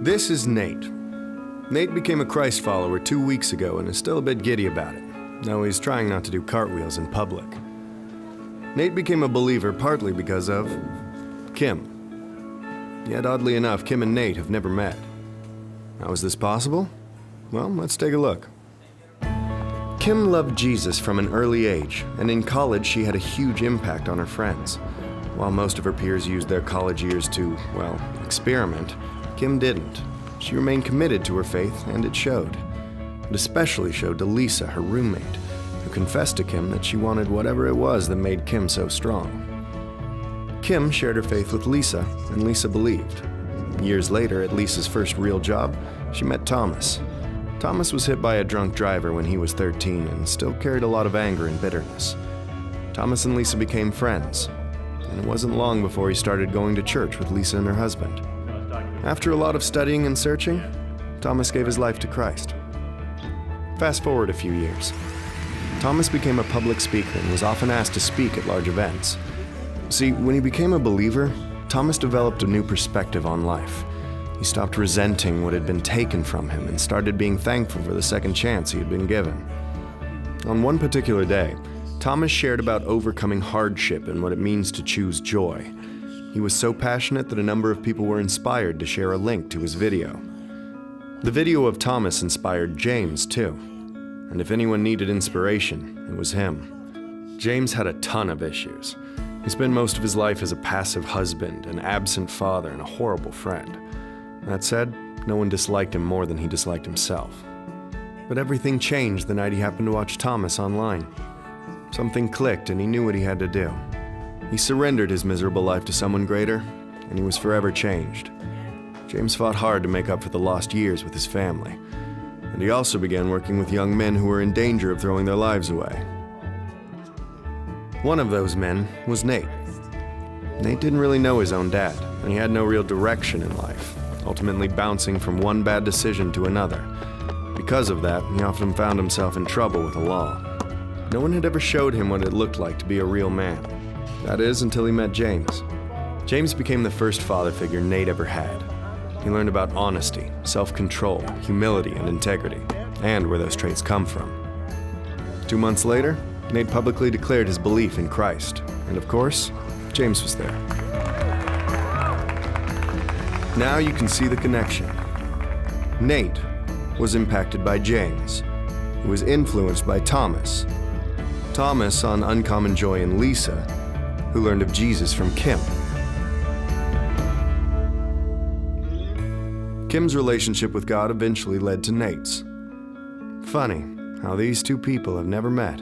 This is Nate. Nate became a Christ follower 2 weeks ago and is still a bit giddy about it, though he's trying not to do cartwheels in public. Nate became a believer partly because of Kim. Yet oddly enough, Kim and Nate have never met. How is this possible? Well, let's take a look. Kim loved Jesus from an early age, and in college she had a huge impact on her friends. While most of her peers used their college years to, well, experiment, Kim didn't. She remained committed to her faith, and it showed. It especially showed to Lisa, her roommate, who confessed to Kim that she wanted whatever it was that made Kim so strong. Kim shared her faith with Lisa, and Lisa believed. Years later, at Lisa's first real job, she met Thomas. Thomas was hit by a drunk driver when he was 13 and still carried a lot of anger and bitterness. Thomas and Lisa became friends, and it wasn't long before he started going to church with Lisa and her husband. After a lot of studying and searching, Thomas gave his life to Christ. Fast forward a few years. Thomas became a public speaker and was often asked to speak at large events. See, when he became a believer, Thomas developed a new perspective on life. He stopped resenting what had been taken from him and started being thankful for the second chance he had been given. On one particular day, Thomas shared about overcoming hardship and what it means to choose joy. He was so passionate that a number of people were inspired to share a link to his video. The video of Thomas inspired James, too. And if anyone needed inspiration, it was him. James had a ton of issues. He spent most of his life as a passive husband, an absent father, and a horrible friend. That said, no one disliked him more than he disliked himself. But everything changed the night he happened to watch Thomas online. Something clicked and he knew what he had to do. He surrendered his miserable life to someone greater, and he was forever changed. James fought hard to make up for the lost years with his family, and he also began working with young men who were in danger of throwing their lives away. One of those men was Nate. Nate didn't really know his own dad, and he had no real direction in life, ultimately bouncing from one bad decision to another. Because of that, he often found himself in trouble with the law. No one had ever showed him what it looked like to be a real man. That is, until he met James. James became the first father figure Nate ever had. He learned about honesty, self-control, humility, and integrity, and where those traits come from. 2 months later, Nate publicly declared his belief in Christ, and of course, James was there. Now you can see the connection. Nate was impacted by James, who was influenced by Thomas. Thomas saw an uncommon joy in Lisa, who learned of Jesus from Kim. Kim's relationship with God eventually led to Nate's. Funny how these two people have never met.